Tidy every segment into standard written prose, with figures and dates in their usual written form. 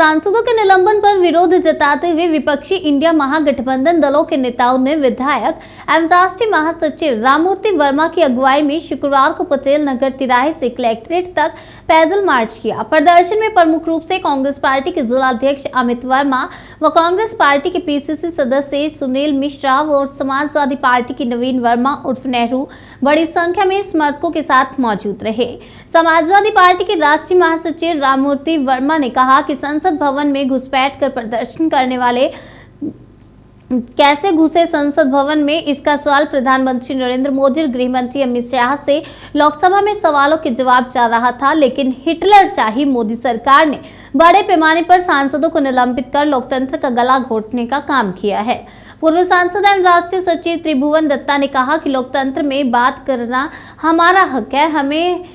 सांसदों के निलंबन पर विरोध जताते हुए विपक्षी इंडिया महागठबंधन दलों के नेताओं ने विधायक एवं राष्ट्रीय महासचिव राममूर्ति वर्मा की अगुवाई में शुक्रवार को पटेल नगर तिराहे से कलेक्ट्रेट तक पैदल मार्च किया। प्रदर्शन में प्रमुख रूप से कांग्रेस पार्टी के जिलाध्यक्ष अमित वर्मा व कांग्रेस पार्टी के पीसीसी सदस्य सुनील मिश्रा और समाजवादी पार्टी की नवीन वर्मा उर्फ नेहरू बड़ी संख्या में समर्थकों के साथ मौजूद रहे। समाजवादी पार्टी के राष्ट्रीय महासचिव राममूर्ति वर्मा ने कहा कि संसद भवन में घुसपैठ कर प्रदर्शन करने वाले कैसे घुसे संसद भवन में, इसका सवाल प्रधानमंत्री नरेंद्र मोदी और गृह मंत्री अमित शाह से लोकसभा में सवालों के जवाब चाह रहा था, लेकिन हिटलरशाही मोदी सरकार ने बड़े पैमाने पर सांसदों को निलंबित कर लोकतंत्र का गला घोटने का काम किया है। पूर्व सांसद एवं राष्ट्रीय सचिव त्रिभुवन दत्ता ने कहा कि लोकतंत्र में बात करना हमारा हक है,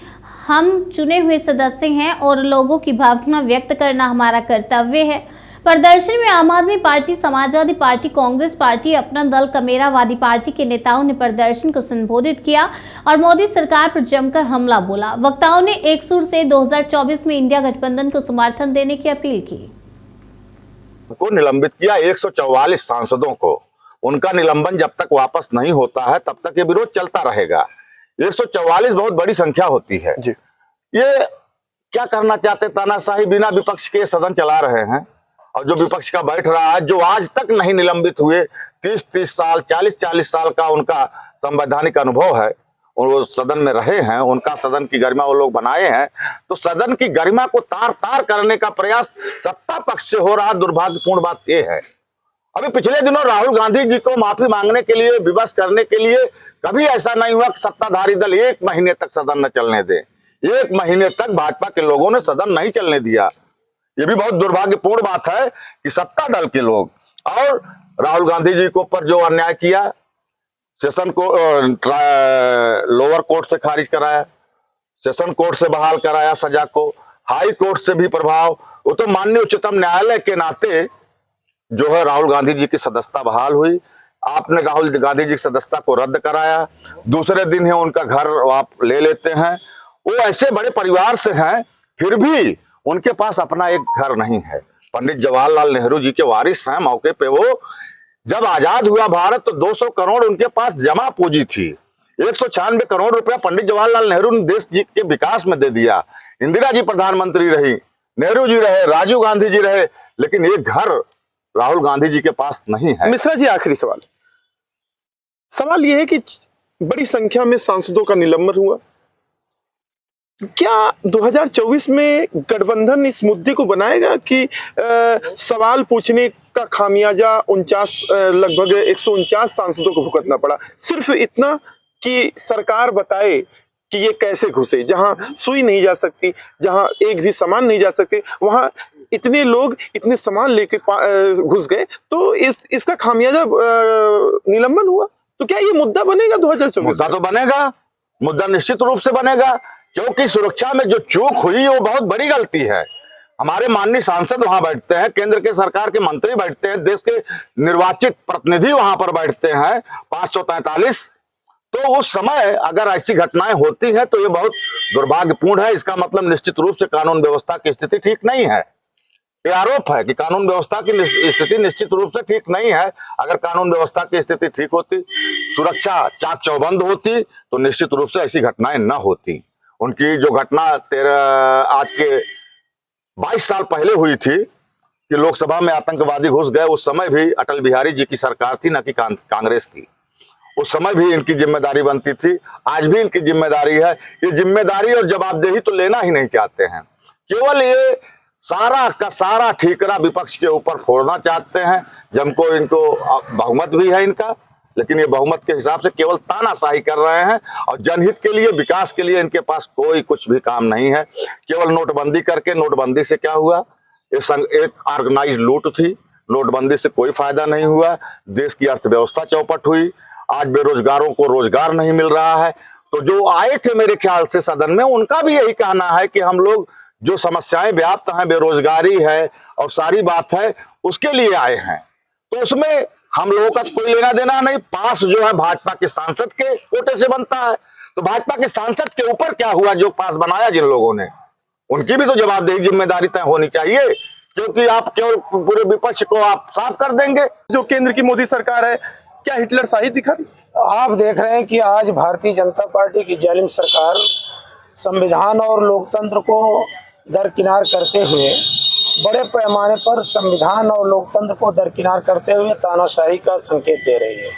हम चुने हुए सदस्य हैं और लोगों की भावना व्यक्त करना हमारा कर्तव्य है। प्रदर्शन में आम आदमी party, Samajwadi party, Congress party, अपना दल, कमेरावादी पार्टी के नेताओं ने प्रदर्शन को संबोधित किया और मोदी सरकार पर जमकर हमला बोला। वक्ताओं ने एक सुर से 2024 में इंडिया गठबंधन को समर्थन देने की अपील की। को निलंबित किया 144 सांसदों को, उनका निलंबन जब तक वापस नहीं होता है तब तक ये विरोध चलता रहेगा। 144 बहुत बड़ी संख्या होती है जी। ये क्या करना चाहते, तानाशाही बिना विपक्ष के सदन चला रहे हैं। और जो विपक्ष का बैठ रहा है, जो आज तक नहीं निलंबित हुए, 30-30 साल 40-40 साल का उनका संवैधानिक अनुभव है और वो सदन में रहे हैं, उनका सदन की गरिमा वो लोग बनाए हैं, तो सदन की गरिमा को तार तार करने का प्रयास सत्ता पक्ष से हो रहा। दुर्भाग्यपूर्ण बात यह है, अभी पिछले दिनों राहुल गांधी जी को माफी मांगने के लिए, विवश करने के लिए, कभी ऐसा नहीं हुआ कि सत्ताधारी दल 1 महीने तक सदन न चलने दे। 1 महीने तक भाजपा के लोगों ने सदन नहीं चलने दिया। ये भी बहुत दुर्भाग्यपूर्ण बात है कि सत्ता दल के लोग और राहुल गांधी जी को ऊपर जो अन्याय किया, सेशन को लोअर कोर्ट से खारिज कराया, सेशन कोर्ट से बहाल कराया सजा को, हाई कोर्ट से भी प्रभाव, वो तो माननीय उच्चतम न्यायालय के नाते जो है राहुल गांधी जी की सदस्यता बहाल हुई। आपने राहुल गांधी जी की सदस्यता को रद्द कराया, दूसरे दिन है उनका घर आप ले लेते हैं। वो ऐसे बड़े परिवार से हैं, फिर भी उनके पास अपना एक घर नहीं है। पंडित जवाहरलाल नेहरू जी के वारिस हैं। मौके पे वो जब आजाद हुआ भारत तो 200 करोड़ उनके पास जमा पूंजी थी। 196 करोड़ रुपया पंडित जवाहरलाल नेहरू ने देश जी के विकास में दे दिया। इंदिरा जी प्रधानमंत्री रही, नेहरू जी रहे, राजीव गांधी जी रहे, लेकिन एक घर राहुल गांधी जी के पास नहीं है। मिश्रा जी, आखिरी सवाल यह है कि बड़ी संख्या में सांसदों का निलंबन हुआ, क्या 2024 में गठबंधन इस मुद्दे को बनाएगा कि सवाल पूछने का खामियाजा लगभग 149 सांसदों को भुगतना पड़ा, सिर्फ इतना कि सरकार बताए कि ये कैसे घुसे, जहां सुई नहीं जा सकती, जहां एक भी सामान नहीं जा सकते, वहां इतने लोग इतने सामान लेके घुस गए, तो इसका खामियाजा निलंबन हुआ। तो क्या ये मुद्दा बनेगा 2024? मुद्दा तो बनेगा, मुद्दा निश्चित रूप से बनेगा, क्योंकि सुरक्षा में जो चूक हुई वो बहुत बड़ी गलती है। हमारे माननीय सांसद वहां बैठते हैं, केंद्र के सरकार के मंत्री बैठते हैं, देश के निर्वाचित प्रतिनिधि वहां पर बैठते हैं 543। तो उस समय अगर ऐसी घटनाएं होती हैं तो ये बहुत दुर्भाग्यपूर्ण है। इसका मतलब निश्चित रूप से कानून व्यवस्था की स्थिति ठीक नहीं है। ये आरोप है कि कानून व्यवस्था की स्थिति निश्चित रूप से ठीक नहीं है। अगर कानून व्यवस्था की स्थिति ठीक होती, सुरक्षा चाक चौबंद होती, तो निश्चित रूप से ऐसी घटनाएं न होती। उनकी जो घटना आज के 22 साल पहले हुई थी कि लोकसभा में आतंकवादी घुस गए, उस समय भी अटल बिहारी जी की सरकार थी, न कि कांग्रेस की। उस समय भी इनकी जिम्मेदारी बनती थी, आज भी इनकी जिम्मेदारी है। ये जिम्मेदारी और जवाबदेही तो लेना ही नहीं चाहते हैं, केवल ये सारा का सारा ठीकरा विपक्ष के ऊपर फोड़ना चाहते हैं। जमको इनको बहुमत भी है इनका, लेकिन ये बहुमत के हिसाब से केवल तानाशाही कर रहे हैं और जनहित के लिए, विकास के लिए इनके पास कोई कुछ भी काम नहीं है। केवल नोटबंदी करके, नोटबंदी से क्या हुआ, एक ऑर्गेनाइज लूट थी, नोटबंदी से कोई फायदा नहीं हुआ। देश की अर्थव्यवस्था चौपट हुई, आज बेरोजगारों को रोजगार नहीं मिल रहा है। तो जो आए थे मेरे ख्याल से सदन में, उनका भी यही कहना है कि हम लोग जो समस्याएं व्याप्त हैं, बेरोजगारी है और सारी बात है, उसके लिए आए हैं। तो उसमें हम लोगों का कोई लेना देना नहीं। पास जो है भाजपा के सांसद के कोटे से बनता है, तो भाजपा के सांसद के ऊपर क्या हुआ जो पास बनाया जिन लोगों ने, उनकी भी तो जवाबदेही जिम्मेदारी तय होनी चाहिए क्योंकि आप केवल पूरे विपक्ष को आप साफ कर देंगे। जो केंद्र की मोदी सरकार है, क्या हिटलर शाही दिखा रही? आप देख रहे हैं कि आज भारतीय जनता पार्टी की जालिम सरकार संविधान और लोकतंत्र को दरकिनार करते हुए, बड़े पैमाने पर संविधान और लोकतंत्र को दरकिनार करते हुए तानाशाही का संकेत दे रही है।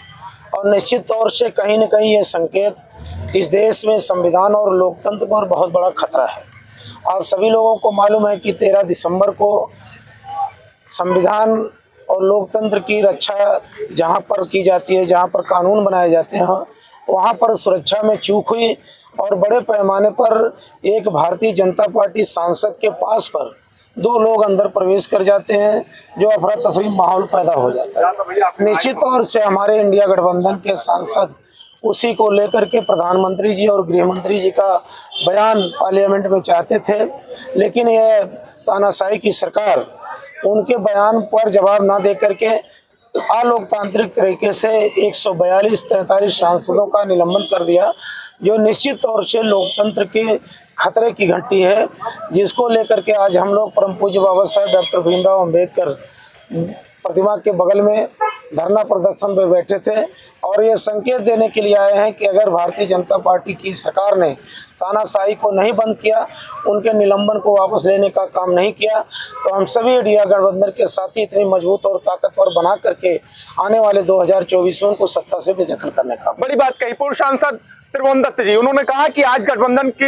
और निश्चित तौर से कहीं न कहीं ये संकेत इस देश में संविधान और लोकतंत्र पर बहुत बड़ा खतरा है। आप सभी लोगों को मालूम है कि 13 दिसंबर को संविधान और लोकतंत्र की रक्षा जहां पर की जाती है, जहां पर कानून बनाए जाते हैं, वहां पर सुरक्षा में चूक हुई और बड़े पैमाने पर एक भारतीय जनता पार्टी सांसद के पास पर 2 लोग अंदर प्रवेश कर जाते हैं, जो अफरा तफरी माहौल पैदा हो जाता है। निश्चित तौर से हमारे इंडिया गठबंधन के सांसद उसी को लेकर के प्रधानमंत्री जी और गृह मंत्री जी का बयान पार्लियामेंट में चाहते थे, लेकिन यह तानाशाही की सरकार उनके बयान पर जवाब ना दे करके अलोकतांत्रिक तरीके से 142-43 सांसदों का निलंबन कर दिया, जो निश्चित तौर से लोकतंत्र के खतरे की घंटी है, जिसको लेकर के आज हम लोग परम पूज्य बाबा साहेब डॉक्टर भीमराव अंबेडकर प्रतिमा के बगल में धरना प्रदर्शन पे बैठे थे और ये संकेत देने के लिए आए हैं कि अगर भारतीय जनता पार्टी की सरकार ने तानाशाही को नहीं बंद किया, उनके निलंबन को वापस लेने का काम नहीं किया, तो हम सभी इंडिया गठबंधन के साथी इतनी मजबूत और ताकतवर बना करके आने वाले 2024 में उनको सत्ता से बेदखल करने का। बड़ी बात कही पूर्व सांसद त्रिभुवन दत्त जी, उन्होंने कहा कि आज गठबंधन की